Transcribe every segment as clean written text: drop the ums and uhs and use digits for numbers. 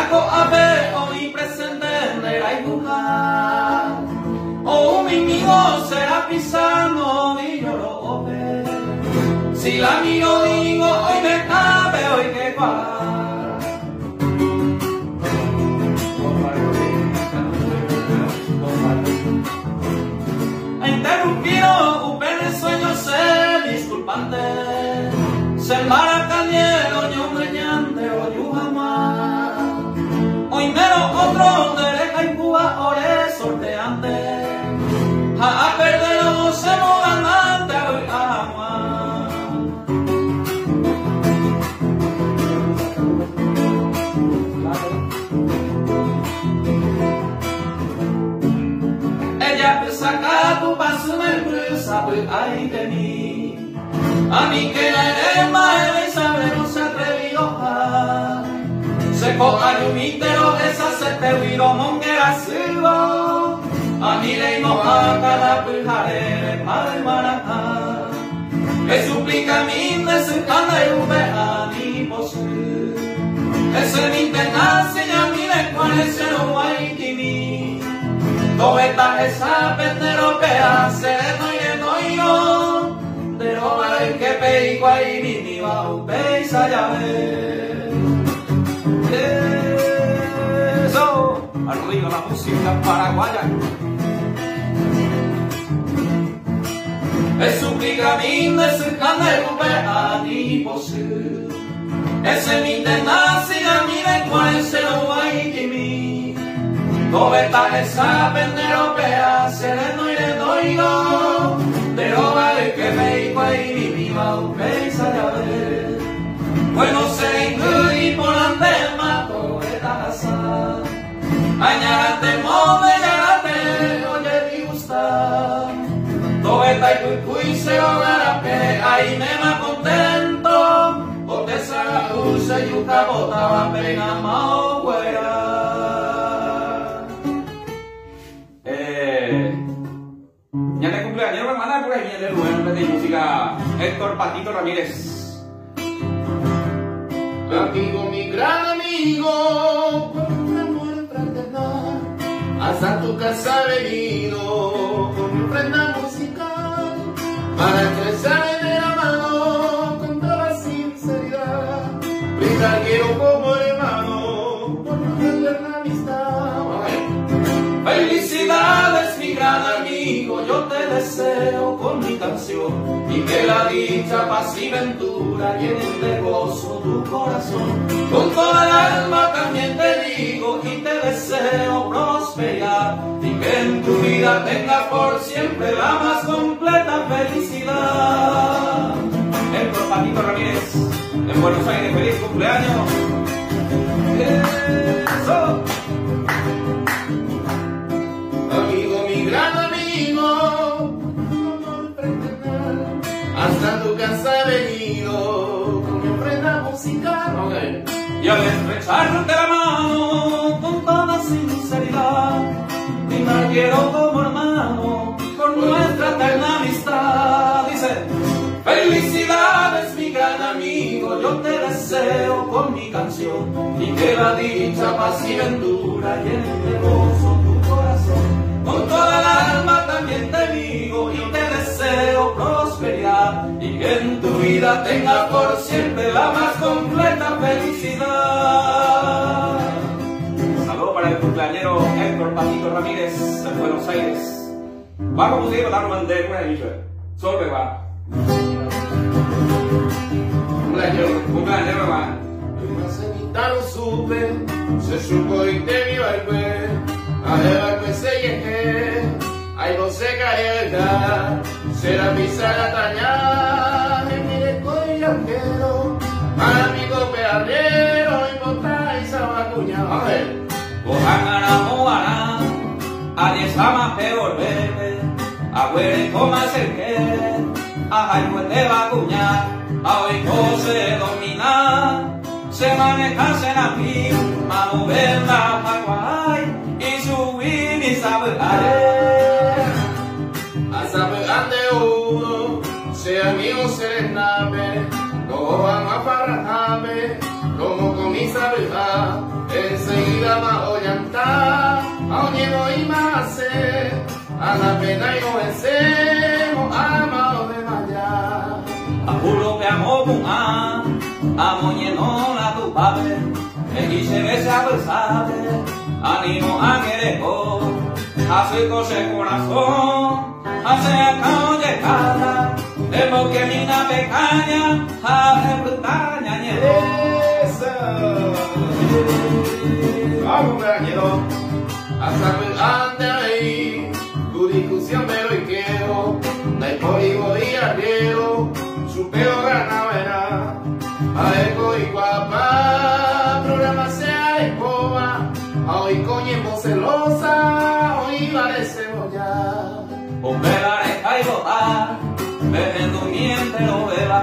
Ako abe o presente era igual. O un amigo será pisando y yo lo ope. Si la amigo digo hoy me cabe hoy que cual. Interrumpido un pene sueño ser disculpante. Se maracañero yo brillante o yo jamás. Hoy mero otro derecha y Cuba ore sorteante. A perder no se mo ganante hoy jamás. Ella saca tu paso en presa pues ay de mí. A mí que eres madre y saber no se atrevió a. Se coja y un intero esa se te viro monguera silbo. A mí le moja cada pujare para el marajá. Que suplica a mí me se canda y ube a mi posu. Ese mi tenaz y a mí le parece no guay que mi. Todo esta esa pendero que hace no y yo. De no vale que peico ahí mi va un peisa ya ve. Eso, al ruido la música paraguaya. Es suplica a mí de su candelo a ni posible. Ese mi tenaz y a mí de cuál se lo hay que mi. Todo esta esa pendero que hace no y le doy yo. Pero vale que me dijo ahí mi viva un peisa ya ver. Bueno se y por ante mato esta casa. Añárate mode, añárate, oye me gusta. Todo esta y cuy se ahogará que ahí me más contento. Porque esa dulce yuca botaba pena mao güera. Ya de cumpleaños, hermana, por ahí viene el lugar de música Héctor Patito Ramírez. Amigo, mi gran amigo, por un amor fraternal, hasta tu casa he venido con mi ofrenda musical, para expresar en el amado con toda sinceridad. Brindar quiero como hermano por una eterna amistad. Felicidades, mi gran amigo, yo te deseo con mi canción y que la dicha, paz y ventura llenen de gozo tu corazón. Con toda el alma también te digo y te deseo prosperidad y que en tu vida tengas por siempre la más completa felicidad. Héctor Patito Ramírez, en Buenos Aires, feliz cumpleaños. Eso. Amigo, mi gran amigo, amor fraternal, hasta tu casa he venido con mi ofrenda musical. Okay. Y al estrecharte la mano con toda sinceridad, y me quiero como hermano por nuestra eterna amistad. Dice, felicidades mi gran amigo, yo te deseo con mi canción y que la dicha, paz y ventura llenen de gozo tu corazón. Con toda el alma también te digo y te deseo prosperidad y que en tu vida tengas por siempre la más completa felicidad. Saludos para el cumpleañero Héctor Patito Ramírez de Buenos Aires. Vamos a conseguir dar un bandero una dicha. Sobre va. Cumpleañero va. No supe, se supo y te vio al ver. Además que se llegue, ahí no se caerá. Será pisa la taña, me mire con quiero. Amigo pearrero y monta y sabacuña. A ver. Ojana moana, adiós ama peor bebe. Agüere coma se quiere, ajá y pues te va a cuñar. A hoy no se domina. Se manejarse en aquí, a mover la paguay y subir y saber. A saber ante uno, sea mío ser no van a farrajarme, como con mi saber, ese aoñemo y más, a la pena y no vencemos, amado de maya. Apuro que amo con amoñeno la tu padre, que quise que se apresade, ánimo a querejo, hace coche corazón, hace acá llegada, debo que mina pecaña, hace brutaña ñero. Vamos, compañero, hasta que ande ahí, tu discusión me lo quiero, no hay código y arriero, su peo gana verá, a eco y guapa, programa sea escoba, a hoy coñemo celosa, hoy vale cebolla. Operar es caigotar, bebiendo miente lo verá,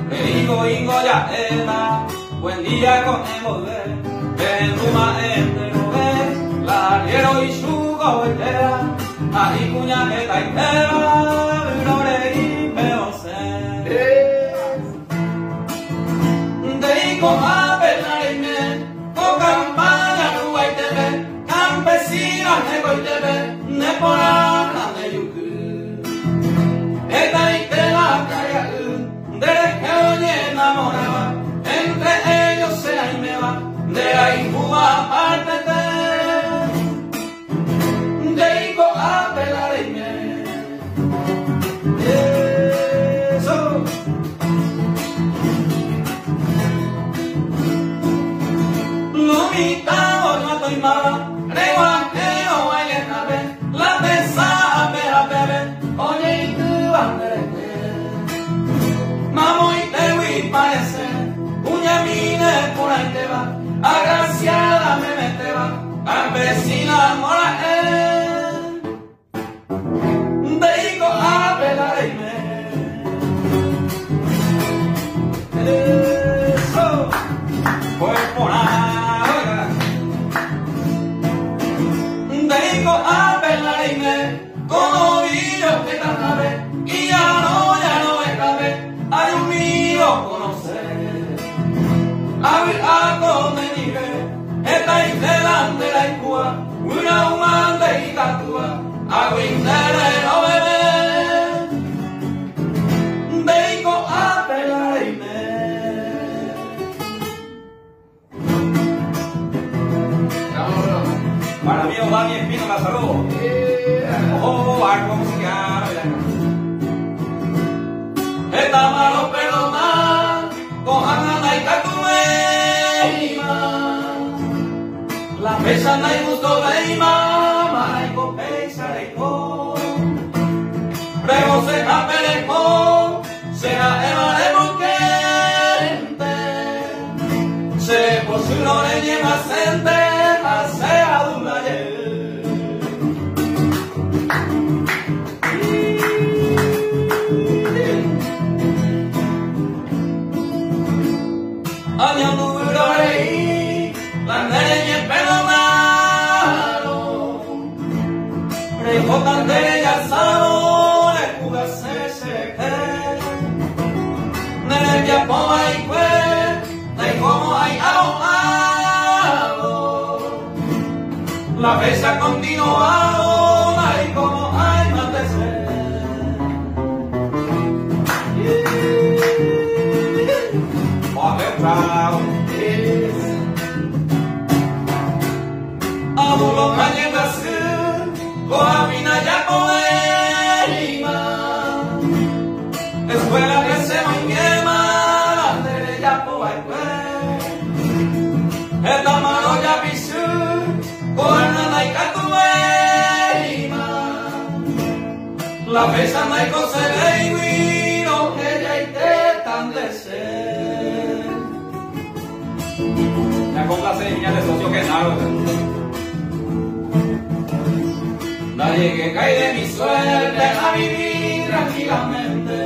le digo ingo ya era, buen día con envolver. En tu maente no ve, la quiero y su gobernera, ahí cuña que taitera, lore y peose. Deico a pelarme, o campaña ruba y tebe, campesina nego y tebe, ne por habla de yuku. Esta y te la calla, de que oye enamoraba, entre ellos se ahí me va. De ahí aparte de Ico a pelarme. Eso. Lo mitado no estoy mala, reguanteo baile nave, la pesada me la bebe, oye y tú banderete. Mamo y te voy parece, uña mine por ahí te va. Agraciada me meteba, campesina mora deico a pelarme. Eso, pues por ahora. Deico a pelarme, como vino que tarde, y ya no escape, hay un mío conocer. A ver, a donde nive, esta y delante la icua, una humana y catua, a brindar no bebé, deico a pelarme. Para mí, Obami Espino la salud. Oh, algo musical. Está malo perdonar, cojan a y la pesa no hay gusto de imama, hay copesa de co. Prego se capeleco, sea eva de moquente. Se por su no le lleva sente, hace a dulaye. Año número rey. La ley perdonaron, rejotan de ellas sabor, le jugase seque, ne ya poma y cue, de como hay ahogado, la besa continuado, hay como hay matecer. Abuelo mañegasu, coabina ya poema. Escuela que se manguema, la tere ya poema. Esta mano ya pisu, coarna y catuema. La pesa no hay cosa de iguino, que ya y te tan de ser. Ya con la señal de socio que nada. Nadie que cae de mi suerte a vivir tranquilamente.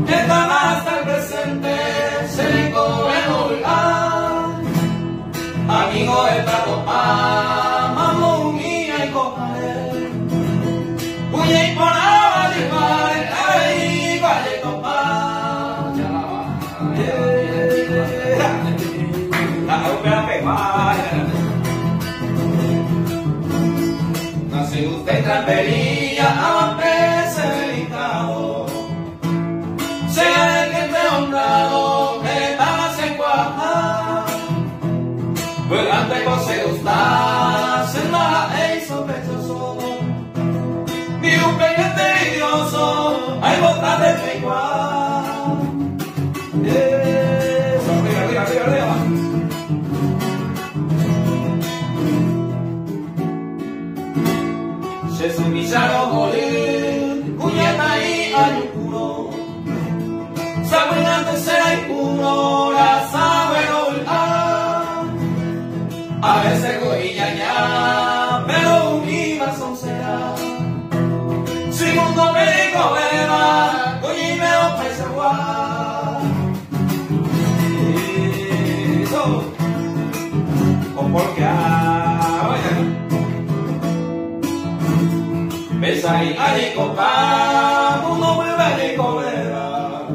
Esta más al presente se le corre olvidar. Amigo de trato mamá mía y cojaré. Puñe y por agua de padre, y vale topar. La hace usted trampería a peces delicados. Sea el que esté honrado, que estás en cuaja. Pues antes que gusta, se la hizo sospechoso. Ni un pequeño envidioso, hay botas de pecuar. Arriba, arriba, arriba. Se sumillaron morir, cuñeta y ayuno. Saben antes era impuro, la saben olvidar. A veces cogilla ya, pero un son será. Si mundo médico beba, coñime o paisa guá. Eso, o porque besa y allí copa, mundo muy bélico beba.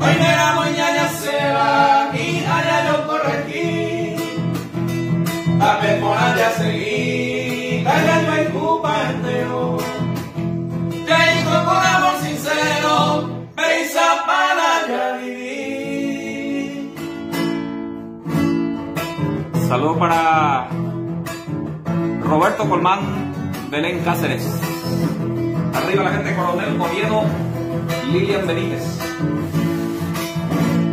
Hoy me la moñaña se va y allá yo corregí. A ver por allá seguí, callando el culpa entero. Ya hizo con amor sincero, besa para ya vivir. Saludos para Roberto Colmán, Belén Cáceres. Arriba la gente de Coronel Oviedo, Lilian Benítez.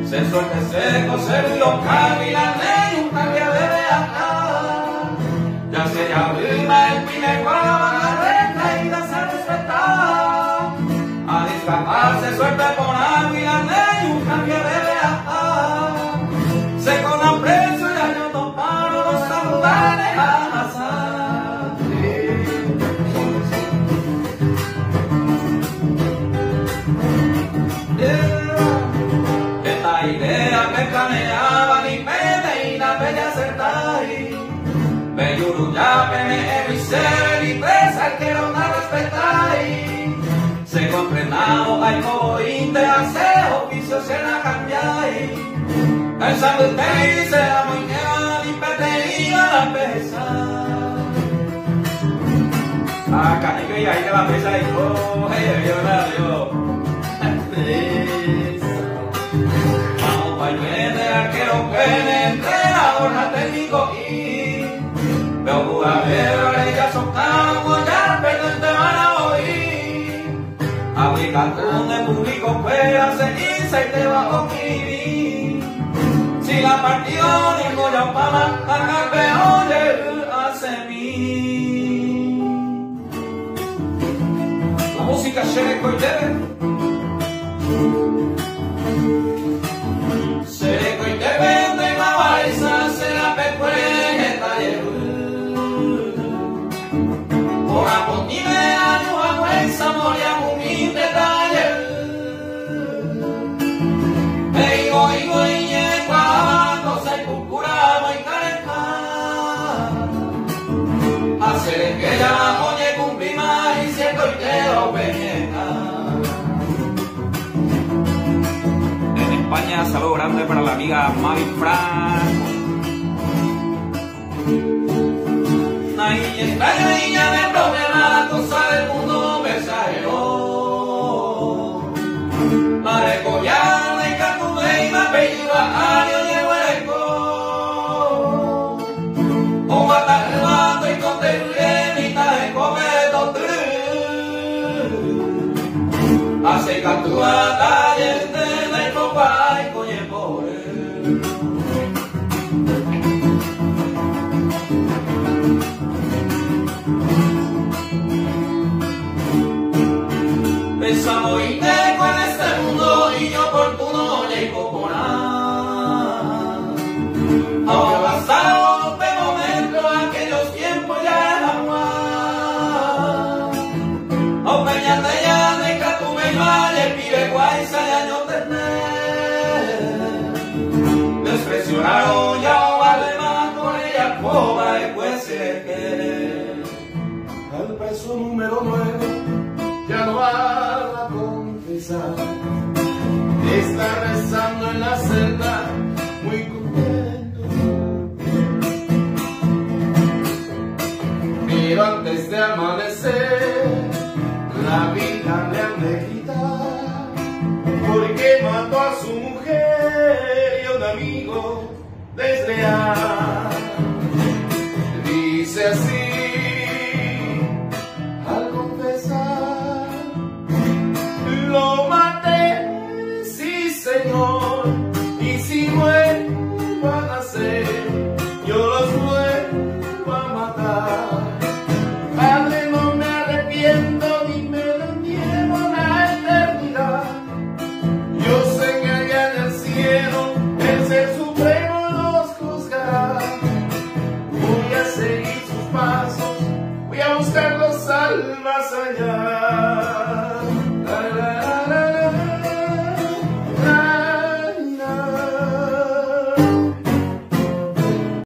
Se suelte seco, se vio caminaré y un cambio de beata. Ya se llama el pine guava, la recta y la se respeta. A discaparse suerte por águila y un cambio de beata. Se con aprecio y año no paro, los saludaré a pasar. Idea me planeaba ni pene y la bella acertai. Belluru ya pene evisere y presa que no la respetai. Se comprenado hay como inte hace oficio se la cambiai. El salute se la moñera y pete y la pesa. Acá ni que ahí te la pesa y coge yo la dio. Arquero entrenador técnico y veo jugador ella soltamos ya perdón te van a oír aplicando de público fuera seguirse y te va a oír si la partida ni goya para la campeón hace mí la música Chereco y debe Seco y te vende la balsa, se la pecueje taller. Por a ponime año a huesa, moria muy de taller. Oigo y yegua, cosa y purpura, muy careja. Hacer que ya oye cumplima y siento y te lo peñeja. España, saludo grande para la amiga Mavi Franco. Ahí está la niña de problema, cosa del mundo mensajero. La recollada y catuve y me apellido a Ario de Hueco. O matar el mato y contener mitad de cometo. Hace catuva taller de la ropa y coñe por él. Pensamos y te con este mundo y yo oportuno llego por nada. Ahora pasaron de momento aquellos tiempos ya eran más. O peña de ya de catuve y vale, pibe guaysa ya no tener. Despresionaron ya o vale más con ella coba y pues se que. Al paso número 9 ya no va a confesar. Está rezando en la celda, muy contento. pero antes de amanecer la vida le han de quitar, porque mató a su mujer y a un amigo desleal. Dice así